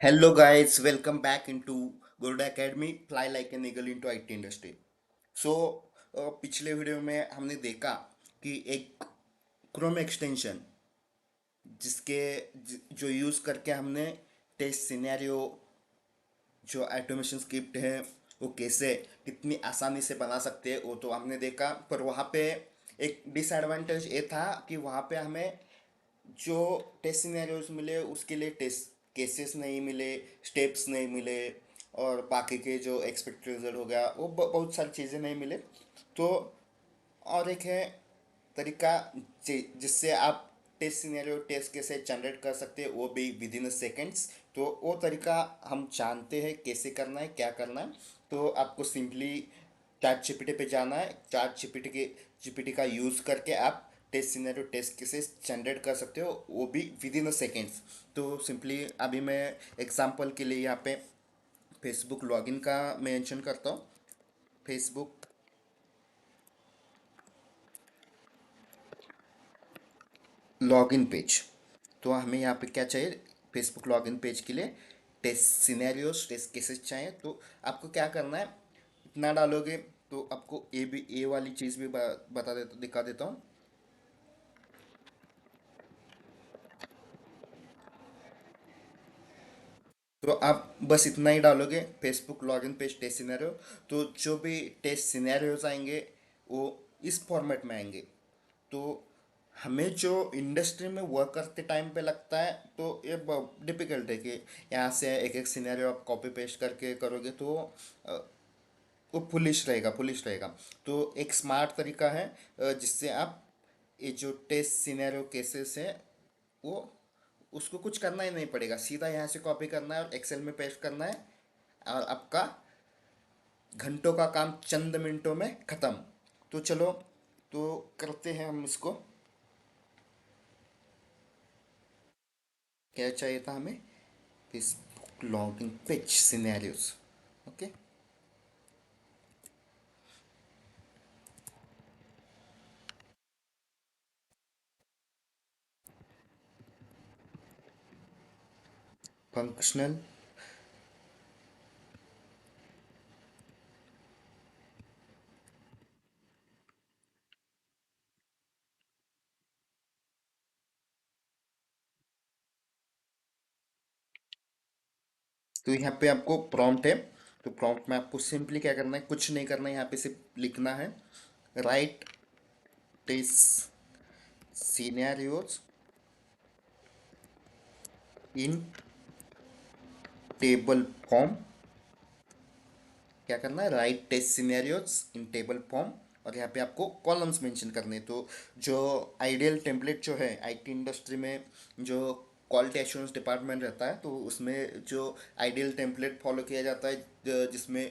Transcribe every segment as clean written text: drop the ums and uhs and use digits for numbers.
Hello guys, welcome back into Gurda Academy, fly like an eagle into IT industry. So पिछले video में हमने देखा कि एक क्रोम एक्सटेंशन जो यूज़ करके हमने टेस्ट सिनेरियो जो ऑटोमेशन स्क्रिप्ट है वो कैसे कितनी आसानी से बना सकते हैं वो तो हमने देखा। पर वहाँ पे एक डिसएडवांटेज ये था कि वहाँ पे हमें जो टेस्ट सिनेरियोज मिले उसके लिए टेस्ट केसेस नहीं मिले, स्टेप्स नहीं मिले, और बाकी के जो एक्सपेक्टेड रिजल्ट हो गया वो बहुत सारी चीज़ें नहीं मिले। तो और एक है तरीका जिससे आप टेस्ट सिनेरियो टेस्ट कैसे जनरेट कर सकते हैं वो भी विद इन सेकेंड्स। तो वो तरीका हम जानते हैं कैसे करना है, क्या करना है। तो आपको सिंपली चैट जीपीटी पे जाना है, चैट जीपीटी का यूज़ करके आप test scenario test cases generate कर सकते हो, वो भी विद इन सेकेंड्स। तो सिंपली अभी मैं एग्जांपल के लिए यहाँ पे फेसबुक लॉगिन का मेंशन करता हूँ। Facebook login page. तो हमें यहाँ पे क्या चाहिए, फेसबुक लॉगिन पेज के लिए टेस्ट सिनेरियोस टेस्ट केसेस चाहिए। तो आपको क्या करना है, इतना डालोगे तो आपको ए वाली चीज़ भी बता देता दिखा देता हूँ। तो आप बस इतना ही डालोगे, Facebook login page test scenario. तो जो भी टेस्ट सिनेरियोज आएंगे वो इस फॉर्मेट में आएंगे। तो हमें जो इंडस्ट्री में वर्क करते टाइम पे लगता है तो ये डिफिकल्ट है कि यहाँ से एक एक सिनेरियो आप कॉपी पेस्ट करके करोगे तो अ, वो पुलिश रहेगा। तो एक स्मार्ट तरीका है जिससे आप ये जो टेस्ट सिनेरियो केसेस है वो उसको कुछ करना ही नहीं पड़ेगा, सीधा यहाँ से कॉपी करना है और एक्सेल में पेस्ट करना है और आपका घंटों का काम चंद मिनटों में ख़त्म। तो चलो, तो करते हैं हम इसको। क्या चाहिए था हमें, Facebook login page scenarios. Okay, functional. तो यहाँ पे आपको प्रॉम्प्ट है। तो प्रॉम्प्ट में आपको सिंपली क्या करना है, कुछ नहीं करना है, यहाँ पे सिर्फ लिखना है write test scenarios in table form. क्या करना है, write test scenarios in table form. और यहाँ पे आपको कॉलम्स मेंशन करने हैं। तो जो आइडियल टेम्पलेट जो है आईटी इंडस्ट्री में, जो क्वालिटी एश्योरेंस डिपार्टमेंट रहता है, तो उसमें जो आइडियल टेम्पलेट फॉलो किया जाता है जिसमें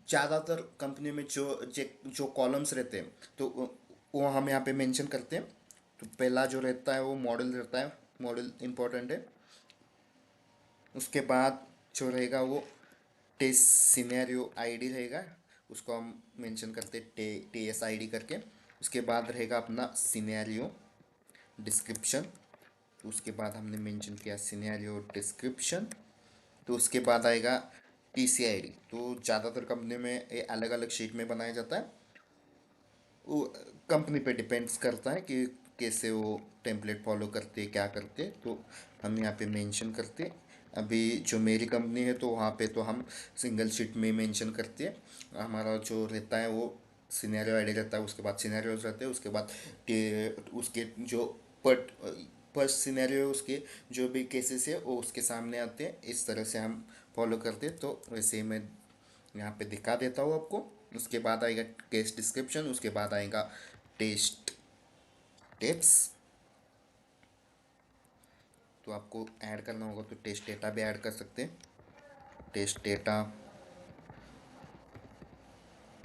ज़्यादातर कंपनी में जो कॉलम्स रहते हैं तो वो हम यहाँ पे मेंशन करते हैं। तो पहला जो रहता है वो मॉडल रहता है, मॉडल इम्पोर्टेंट है। उसके बाद जो रहेगा वो टेस्ट सिनेरियो आईडी रहेगा, उसको हम मेंशन करते हैं टी एस आई डी करके। उसके बाद रहेगा अपना सिनेरियो डिस्क्रिप्शन। तो उसके बाद हमने मेंशन किया सिनेरियो डिस्क्रिप्शन। तो उसके बाद आएगा टी सी आई डी। तो ज़्यादातर कंपनी में ये अलग अलग शीट में बनाया जाता है। वो कंपनी पे डिपेंड्स करता है कि कैसे वो टेम्पलेट फॉलो करते हैं, क्या करते हैं। तो हम यहाँ पे मेंशन करते हैं। अभी जो मेरी कंपनी है तो वहाँ पे तो हम सिंगल शीट में मेंशन करते हैं। हमारा जो रहता है वो सिनेरियो आईडी रहता है, उसके बाद सिनेरियोज रहते हैं, उसके बाद उसके जो पर पर सिनेरियो उसके जो भी केसेस है वो उसके सामने आते हैं। इस तरह से हम फॉलो करते हैं। तो वैसे ही मैं यहाँ पे दिखा देता हूँ आपको। उसके बाद आएगा केस डिस्क्रिप्शन, उसके बाद आएगा टेस्ट टिप्स। तो आपको ऐड करना होगा तो टेस्ट डेटा भी ऐड कर सकते हैं। टेस्ट डेटा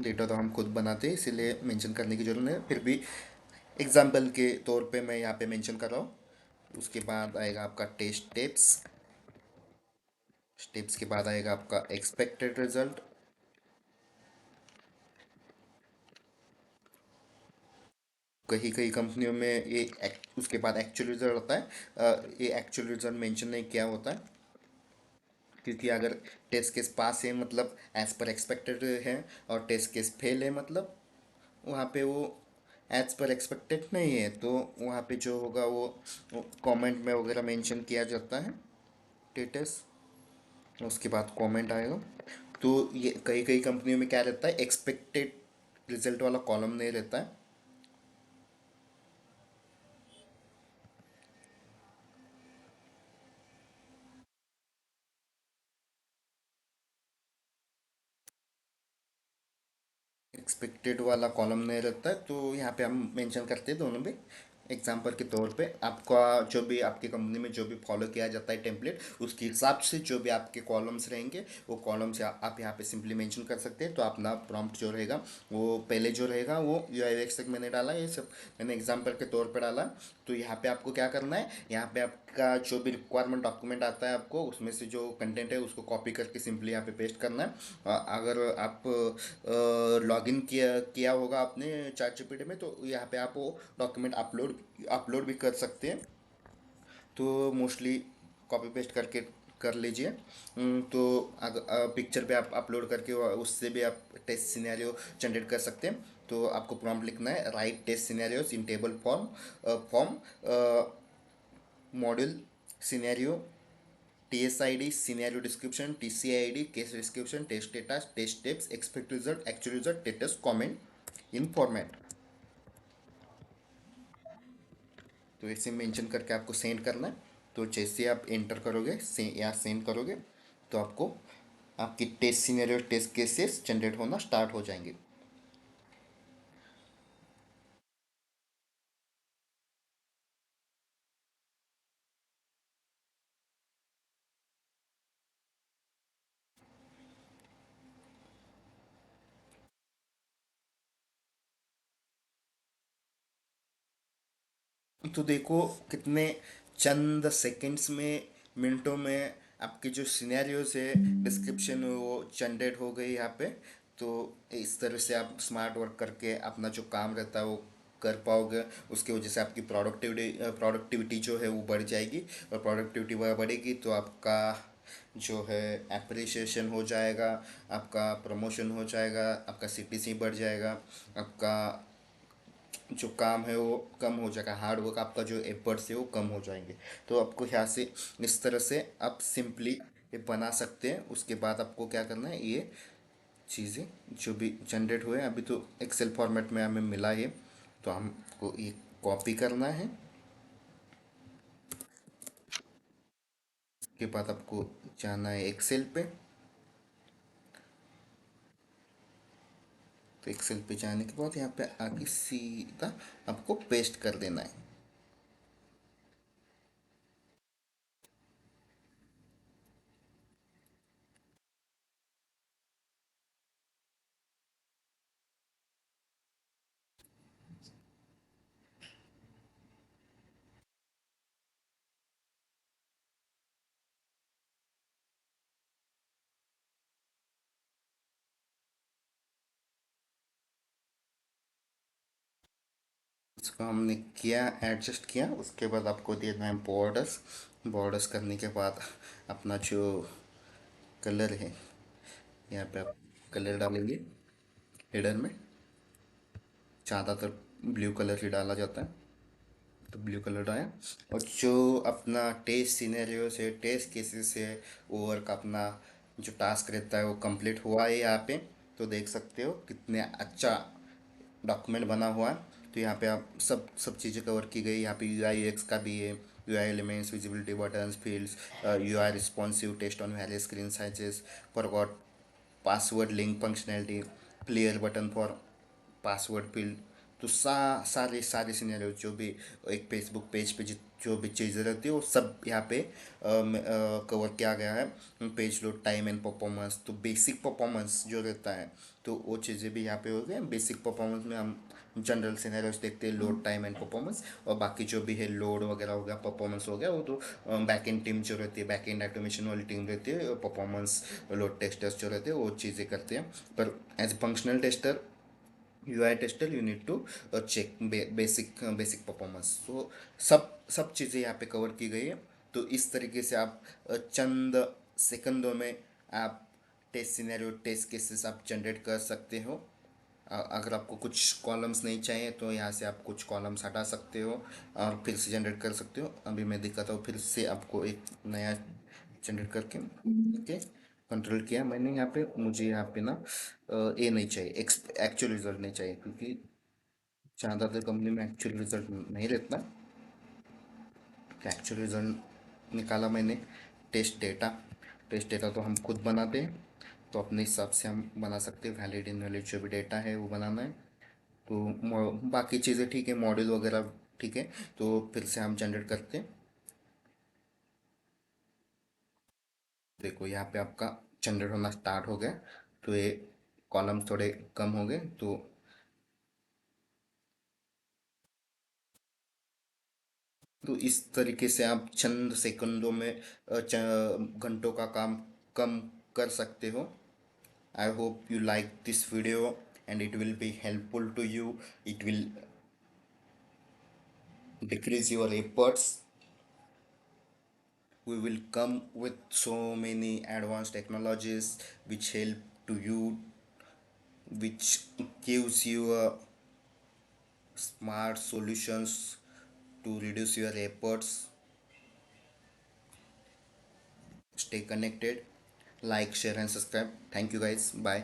डेटा तो हम खुद बनाते हैं इसीलिए मेंशन करने की जरूरत नहीं है, फिर भी एग्जाम्पल के तौर पे मैं यहाँ पे मेंशन कर रहा हूँ। उसके बाद आएगा आपका टेस्ट टिप्स। टिप्स के बाद आएगा आपका एक्सपेक्टेड रिजल्ट। कहीं कहीं कंपनियों में ये उसके बाद एक्चुअल रिजल्ट होता है। ये एक्चुअल रिजल्ट मेंशन नहीं किया होता है। क्योंकि अगर टेस्ट केस पास है मतलब एज पर एक्सपेक्टेड है, और टेस्ट केस फेल है मतलब वहाँ पे वो एज पर एक्सपेक्टेड नहीं है, तो वहाँ पे जो होगा वो कमेंट में वगैरह मेंशन किया जाता है स्टेटस, उसके बाद कमेंट आएगा। तो ये कई कई कंपनियों में क्या रहता है, एक्सपेक्टेड रिजल्ट वाला कॉलम नहीं रहता है। एक्सपेक्टेड वाला कॉलम नहीं रहता है, तो यहाँ पे हम मेंशन करते हैं दोनों में। एग्जाम्पल के तौर पे आपका जो भी आपकी कंपनी में जो भी फॉलो किया जाता है टेम्पलेट, उसके हिसाब से जो भी आपके कॉलम्स रहेंगे वो कॉलम्स आप यहाँ पे सिंपली मेंशन कर सकते हैं। तो अपना प्रॉम्प्ट जो रहेगा वो पहले जो रहेगा वो यूआई तक मैंने डाला, ये सब मैंने एग्जाम्पल के तौर पे डाला। तो यहाँ पे आपको क्या करना है, यहाँ पे आपका जो भी रिक्वायरमेंट डॉक्यूमेंट आता है आपको उसमें से जो कंटेंट है उसको कॉपी करके सिंपली यहाँ पे पेस्ट करना है। अगर आप लॉगिन किया किया होगा आपने चैट जीपीटी में, तो यहाँ पे आप वो डॉक्यूमेंट अपलोड अपलोड भी कर सकते हैं। तो मोस्टली कॉपी पेस्ट करके कर लीजिए। तो अगर पिक्चर पे आप अपलोड करके उससे भी आप टेस्ट सिनेरियो जनरेट कर सकते हैं। तो आपको प्रॉम्प्ट लिखना है, write test scenarios in table form form module scenario, TSID, scenario description, TCID, case description, test data, test steps, expect result, actual result, status, comment in format। तो ऐसे mention करके आपको सेंड करना है। तो जैसे आप एंटर करोगे या सेंड करोगे, तो आपको आपकी test scenario test cases generate होना स्टार्ट हो जाएंगे। तो देखो कितने चंद सेकंड्स में, मिनटों में आपके जो सिनेरियोज है डिस्क्रिप्शन वो जनरेट हो गई यहाँ पे। तो इस तरह से आप स्मार्ट वर्क करके अपना जो काम रहता है वो कर पाओगे। उसकी वजह से आपकी प्रोडक्टिविटी जो है वो बढ़ जाएगी, और प्रोडक्टिविटी वह बढ़ेगी तो आपका जो है एप्रिसिएशन हो जाएगा, आपका प्रमोशन हो जाएगा, आपका सीटीसी बढ़ जाएगा, आपका जो काम है वो कम हो जाएगा, हार्ड वर्क आपका जो एफर्ट्स है वो कम हो जाएंगे। तो आपको यहाँ से इस तरह से आप सिंपली ये बना सकते हैं। उसके बाद आपको क्या करना है, ये चीज़ें जो भी जनरेट हुए अभी तो एक्सेल फॉर्मेट में हमें मिला है, तो हमको ये कॉपी करना है। उसके बाद आपको जाना है एक्सेल पे। तो एक्सेल पे जाने के बाद यहाँ पे आगे सीधा आपको पेस्ट कर देना है। इसको हमने किया, एडजस्ट किया। उसके बाद आपको देना है बॉर्डर्स। बॉर्डर्स करने के बाद अपना जो कलर है यहाँ पे आप कलर डालेंगे। हेडर में ज़्यादातर ब्लू कलर ही डाला जाता है, तो ब्लू कलर डालें। और जो अपना टेस्ट सिनेरियो से टेस्ट केसेस से ओवर का अपना जो टास्क रहता है वो कंप्लीट हुआ है यहाँ पे। तो देख सकते हो कितने अच्छा डॉक्यूमेंट बना हुआ है। तो यहाँ पे आप सब सब चीज़ें कवर की गई। यहाँ पे UI UX का भी है, UI elements, visibility buttons, fields, UI responsive, test on various screen sizes, forgot password link functionality, clear button for password field. तो सारे सारे सिनेरियो जो भी एक फेसबुक पेज पे जो भी चीज़ें रहती है वो सब यहाँ पे कवर किया गया है। Page load time and performance, तो बेसिक परफॉर्मेंस जो रहता है तो वो चीज़ें भी यहाँ पे हो गए। बेसिक परफॉर्मेंस में हम जनरल सिनेरियोस देखते हैं, लोड टाइम एंड परफॉर्मेंस। और बाकी जो भी है लोड वगैरह हो गया, परफॉर्मेंस हो गया, वो तो बैक एंड टीम जो रहती है, बैक एंड ऑटोमेशन वाली टीम रहती है, परफॉर्मेंस लोड टेस्टर्स जो रहते हैं वो चीज़ें करते हैं। पर as a functional tester, UI tester, you need to check basic performance. तो सब सब चीज़ें यहाँ पे कवर की गई है। तो इस तरीके से आप चंद सेकंडों में आप टेस्ट सिनेरियो टेस्ट केसेस आप जनरेट कर सकते हो। अगर आपको कुछ कॉलम्स नहीं चाहिए तो यहाँ से आप कुछ कॉलम्स हटा सकते हो और फिर से जनरेट कर सकते हो। अभी मैं दिखाता हूँ, फिर से आपको एक नया जनरेट करके ओके कंट्रोल किया मैंने। यहाँ पे मुझे यहाँ पे ना ये नहीं चाहिए, एक्चुअल रिजल्ट नहीं चाहिए, क्योंकि ज़्यादातर कंपनी में एक्चुअल रिजल्ट नहीं रहता। एक्चुअल रिजल्ट निकाला मैंने। टेस्ट डेटा तो हम खुद बनाते हैं, तो अपने हिसाब से हम बना सकते हैं। वैलिड इनवैलिड जो भी डेटा है वो बनाना है। तो बाकी चीज़ें ठीक है, मॉडल वगैरह ठीक है। तो फिर से हम जनरेट करते हैं। देखो यहाँ पे आपका जनरेट होना स्टार्ट हो गया। तो ये कॉलम थोड़े कम हो गए। तो इस तरीके से आप चंद सेकंडों में घंटों का काम कम कर सकते हो। I hope you like this video and it will be helpful to you. It will decrease your efforts. We will come with so many advanced technologies which help to you, which gives you smart solutions to reduce your efforts. Stay connected, like, share and subscribe. Thank you guys, bye.